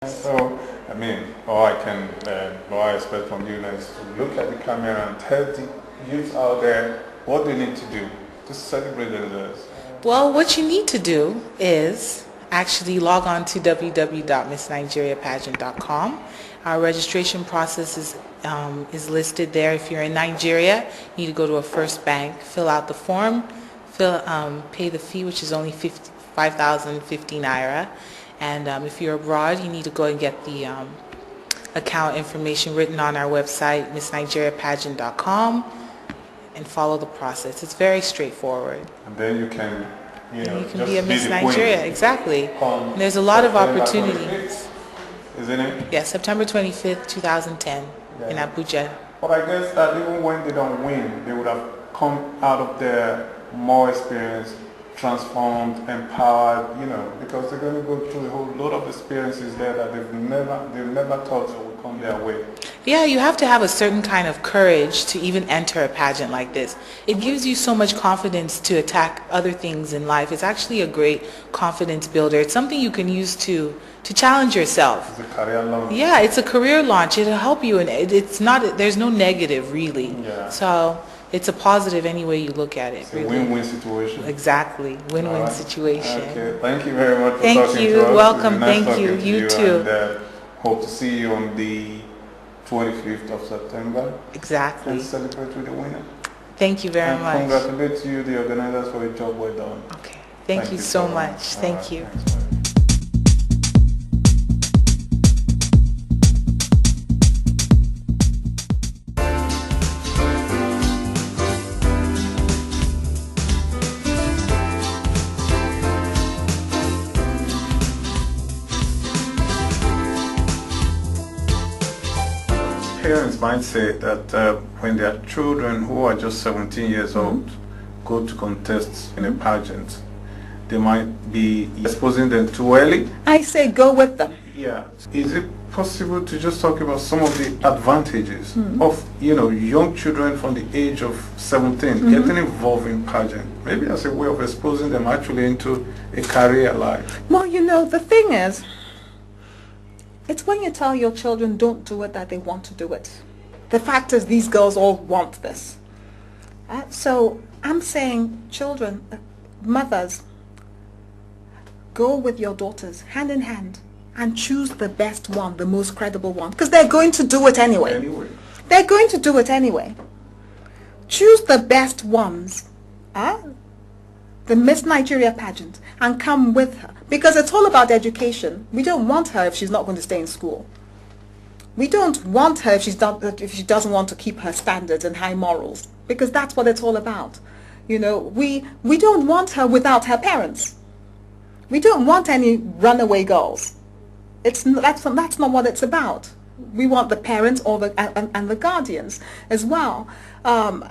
So, I mean, all I can, all I expect from you now is to look at the camera and tell the youth out there what they need to do to celebrate their results. Well, what you need to do is actually log on to www.missnigeriapageant.com. Our registration process is listed there. If you're in Nigeria, you need to go to a First Bank, fill out the form, pay the fee, which is only 5,050 naira. And if you're abroad, you need to go and get the account information written on our website, missnigeriapageant.com, and follow the process. It's very straightforward. And then you can, you can just be a Miss Nigeria, exactly. There's a lot of opportunity. Isn't it? Yeah, September 25th, 2010 in Abuja. But I guess that even when they don't win, they would have come out of there more experienced, transformed, empowered, because they're going to go through a whole lot of experiences there that they've never thought would come their way. Yeah, you have to have a certain kind of courage to even enter a pageant like this. It gives you so much confidence to attack other things in life. It's actually a great confidence builder. It's something you can use to challenge yourself. It's a career launch. Yeah, it's a career launch. It'll help you, and it's not. There's no negative really. Yeah. So it's a positive any way you look at it. It's a win-win situation. Exactly, win-win situation. Okay, thank you very much for talking to us. Thank you, welcome, nice thank you, you too. And, hope to see you on the 25th of September. Exactly. And celebrate with the winner. Thank you very much. Congratulate you, the organizers, for a job well done. Okay, thank you so much. Thank you. Thanks. Parents might say that when their children who are just 17 years old go to contest in a pageant, they might be exposing them too early. I say go with them. Yeah. Is it possible to just talk about some of the advantages of, young children from the age of 17 getting involved in pageant? Maybe as a way of exposing them actually into a career life. Well, the thing is, it's when you tell your children don't do it that they want to do it. The fact is these girls all want this. So I'm saying children, mothers, go with your daughters hand in hand and choose the best one, the most credible one, because they're going to do it anyway. They're going to do it anyway. Choose the best ones, the Miss Nigeria pageant, and come with her, because it's all about education. We don't want her if she's not going to stay in school. We don't want her if she doesn't want to keep her standards and high morals, because that's what it's all about. We don't want her without her parents. We don't want any runaway girls. That's not what it's about. We want the parents and the guardians as well. And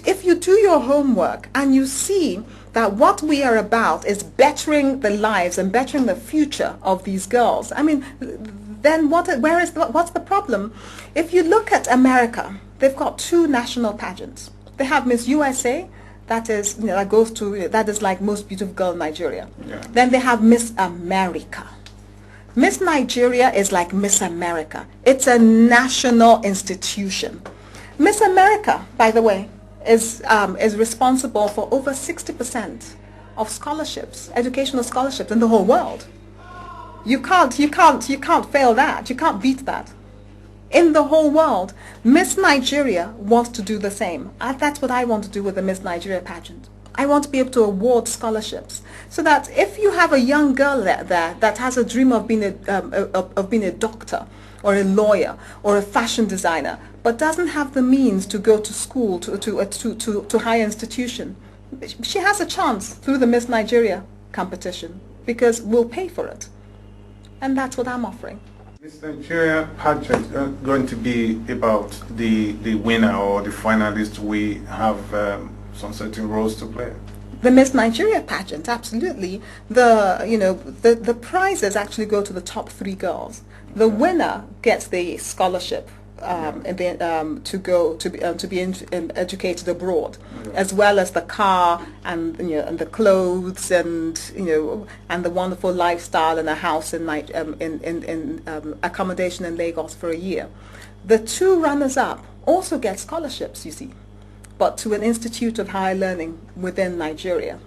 if you do your homework and you see that what we are about is bettering the lives and bettering the future of these girls, then what's the problem? If you look at America, they've got 2 national pageants. They have Miss USA, that is like most beautiful girl in Nigeria. Yeah. Then they have Miss America. Miss Nigeria is like Miss America. It's a national institution. Miss America, by the way, is responsible for over 60% of scholarships, educational scholarships in the whole world. You can't fail that. You can't beat that. In the whole world, Miss Nigeria wants to do the same. That's what I want to do with the Miss Nigeria pageant. I want to be able to award scholarships, so that if you have a young girl there that has a dream of being a doctor or a lawyer or a fashion designer, but doesn't have the means to go to school, to higher institution, she has a chance through the Miss Nigeria competition, because we'll pay for it. And that's what I'm offering. Miss Nigeria pageant going to be about the winner or the finalist. We have some certain roles to play. The Miss Nigeria pageant, absolutely. The prizes actually go to the top 3 girls. The winner gets the scholarship to be educated abroad, as well as the car and and the clothes and and the wonderful lifestyle and a house in accommodation in Lagos for a year. The two runners-up also get scholarships, you see, but to an institute of higher learning within Nigeria.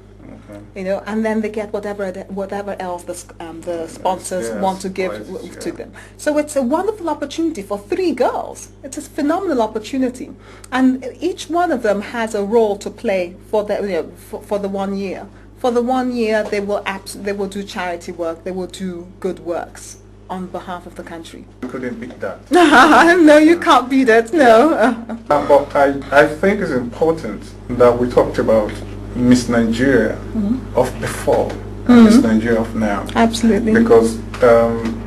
Okay. And then they get whatever else the sponsors want to give to them. So it's a wonderful opportunity for 3 girls. It's a phenomenal opportunity, and each one of them has a role to play for the for the 1 year. For the 1 year, they will do charity work. They will do good works on behalf of the country. You couldn't beat that. No, you can't beat it. No. But I think it's important that we talked about Miss Nigeria of before and Miss Nigeria of now. Absolutely. Because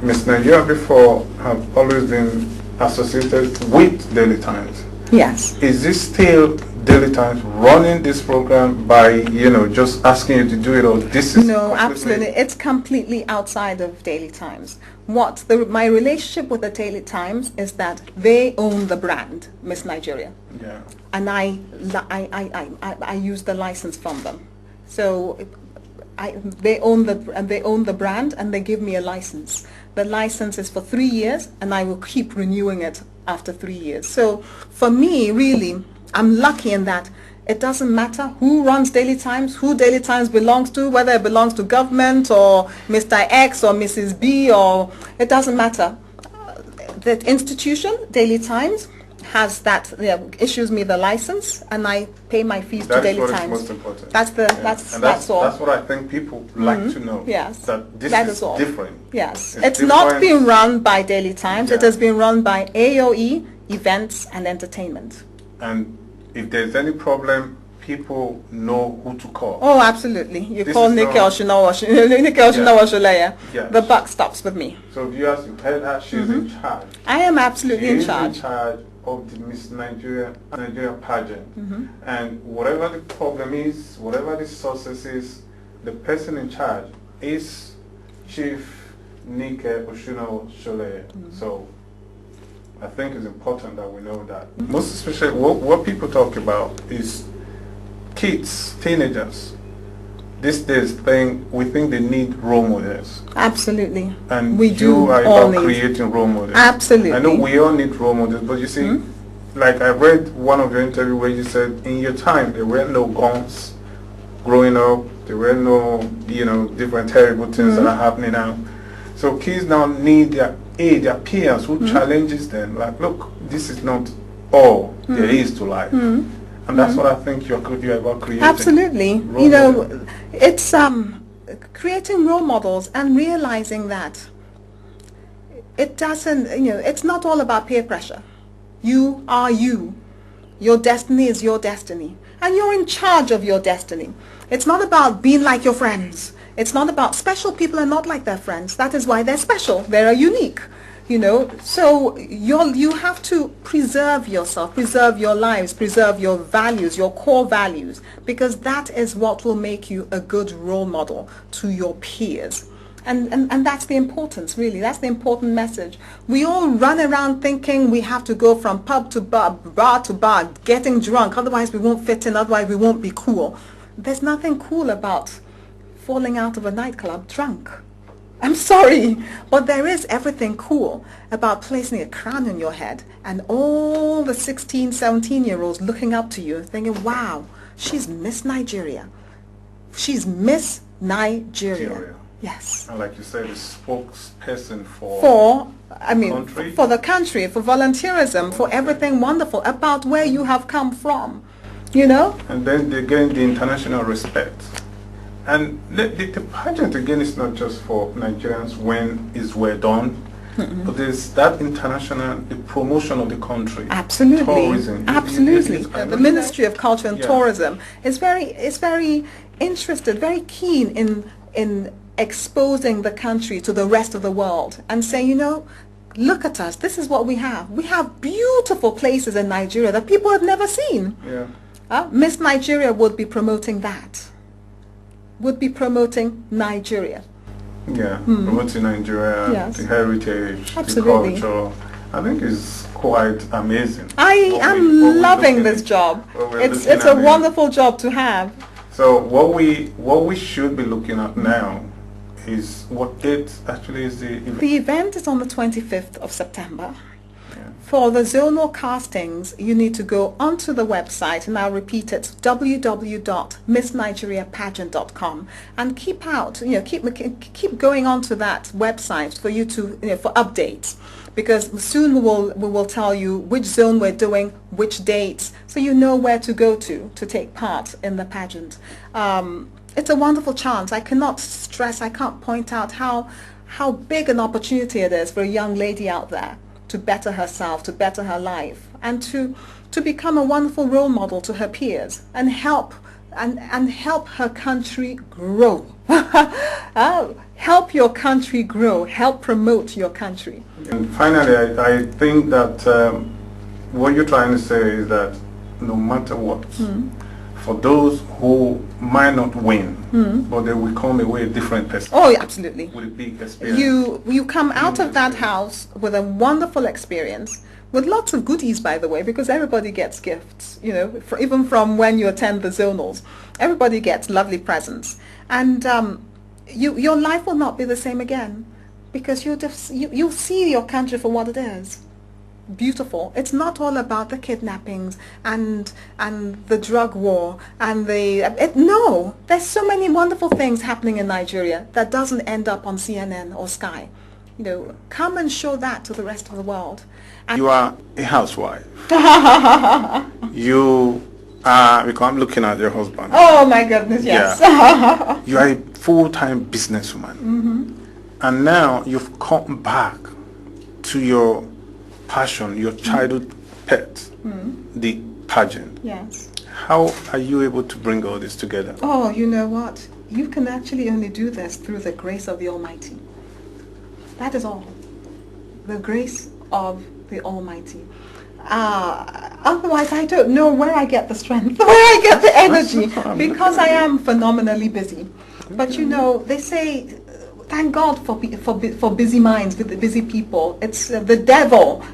Miss Nigeria before have always been associated with Daily Times. Yes. Is this still Daily Times running this program by, just asking you to do it, or this is... No, absolutely. It's completely outside of Daily Times. My relationship with the Daily Times is that they own the brand, Miss Nigeria. Yeah. And I use the license from them. So they own the brand, and they give me a license. The license is for 3 years, and I will keep renewing it after 3 years. So for me, really, I'm lucky in that it doesn't matter who runs Daily Times, who Daily Times belongs to, whether it belongs to government or Mr. X or Mrs. B, or it doesn't matter. The institution, Daily Times, has that, issues me the license, and I pay my fees to Daily Times. That's most important. That's all. That's what I think people like to know. Yes. That this is all different. Yes. It's not being run by Daily Times. Yeah. It has been run by AOE, Events and Entertainment. And if there's any problem, people know who to call. Oh, absolutely. You call Oshinowo Soleye. Yes. The buck stops with me. So viewers, you heard her. She's in charge. I am absolutely in charge. She's in charge of the Miss Nigeria pageant. And whatever the problem is, whatever the success is, the person in charge is Chief Oshinowo Soleye. So I think it's important that we know that. Most especially what people talk about is kids, teenagers. These days we think they need role models. Absolutely. And we you are about creating role models. Absolutely. I know we all need role models, but you see, like I read one of your interview where you said in your time there were no guns growing up, there were no, different terrible things that are happening now. So kids now need their peers who challenges them, like, look, this is not all there is to life. And that's what I think you're about creating. Absolutely. It's creating role models and realizing that it doesn't, it's not all about peer pressure. You are you. Your destiny is your destiny. And you're in charge of your destiny. It's not about being like your friends. It's not about special people are not like their friends. That is why they're special. They're unique. So you have to preserve yourself, preserve your lives, preserve your values, your core values, because that is what will make you a good role model to your peers. And that's the importance, really. That's the important message. We all run around thinking we have to go from pub to bar, bar to bar, getting drunk, otherwise we won't fit in, otherwise we won't be cool. There's nothing cool about falling out of a nightclub drunk. I'm sorry, but there is everything cool about placing a crown on your head and all the 16, 17-year-olds looking up to you thinking, wow, she's Miss Nigeria. She's Miss Nigeria. Yes. And like you said, a spokesperson for the country, for volunteerism, for everything wonderful about where you have come from, And then they gain the international respect. And the pageant, again, is not just for Nigerians when it's well done, but there's that international, the promotion of the country. Absolutely. Tourism. Absolutely. The Ministry of Culture and Tourism is very interested, very keen in exposing the country to the rest of the world and saying, look at us, this is what we have. We have beautiful places in Nigeria that people have never seen. Yeah. Miss Nigeria would be promoting that. Would be promoting Nigeria. Yeah, promoting Nigeria, the heritage, the culture. I think it's quite amazing. I am loving this job. It's a wonderful job to have. So what we should be looking at now is what date actually is the event? The event is on the 25th of September. For the zonal castings, you need to go onto the website, and I'll repeat it, www.missnigeriapageant.com, and keep going onto that website for you to, for updates, because soon we will tell you which zone we're doing, which dates, so you know where to go to take part in the pageant. It's a wonderful chance. I cannot stress, I can't point out how big an opportunity it is for a young lady out there to better herself, to better her life, and to become a wonderful role model to her peers, and help her country grow. Help your country grow. Help promote your country. And finally, I think that what you're trying to say is that no matter what, for those who might not win, but they will come away a different person. Oh, absolutely. With a big experience. You come out of that house with a wonderful experience, with lots of goodies, by the way, because everybody gets gifts, even from when you attend the zonals. Everybody gets lovely presents. And your life will not be the same again, because you'll see your country for what it is. Beautiful. It's not all about the kidnappings and the drug war and no, there's so many wonderful things happening in Nigeria that doesn't end up on CNN or Sky. Come and show that to the rest of the world. And you are a housewife. You are, because I'm looking at your husband. Oh my goodness, yes. Yeah. You are a full-time businesswoman. And now you've come back to your passion, your childhood pet, the pageant. Yes. How are you able to bring all this together? Oh, you know what? You can actually only do this through the grace of the Almighty. That is all. The grace of the Almighty. Otherwise, I don't know where I get the strength, where I get the energy, because I am phenomenally busy. But they say, thank God for busy minds, with the busy people. It's the devil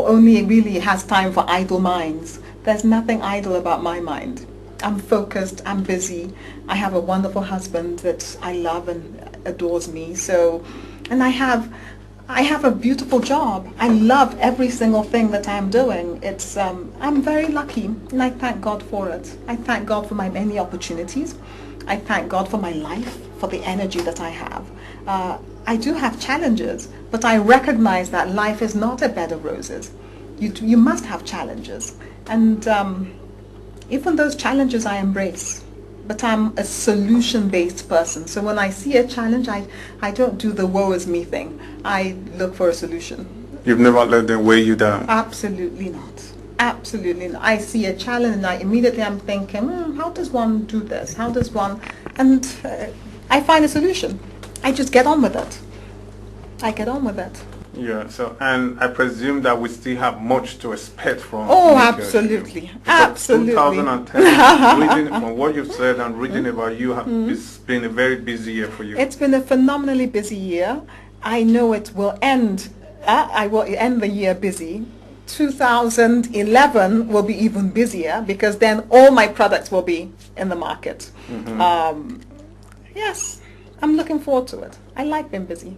only really has time for idle minds. There's nothing idle about my mind. I'm focused, I'm busy. I have a wonderful husband that I love and adores me. So, and I have a beautiful job. I love every single thing that I'm doing. I'm very lucky, and I thank God for it. I thank God for my many opportunities. I thank God for my life, for the energy that I have. I do have challenges, but I recognize that life is not a bed of roses. You must have challenges. And even those challenges I embrace. But I'm a solution-based person. So when I see a challenge, I don't do the woe is me thing. I look for a solution. You've never let them weigh you down? Absolutely not. Absolutely not. I see a challenge and I'm thinking, how does one do this? How does one? And I find a solution. I just get on with it. I get on with it. Yeah, so, and I presume that we still have much to expect from absolutely. Absolutely. 2010, reading from what you've said and reading about you, it's been a very busy year for you. It's been a phenomenally busy year. I know it will end, I will end the year busy. 2011 will be even busier, because then all my products will be in the market. Yes, I'm looking forward to it. I like being busy.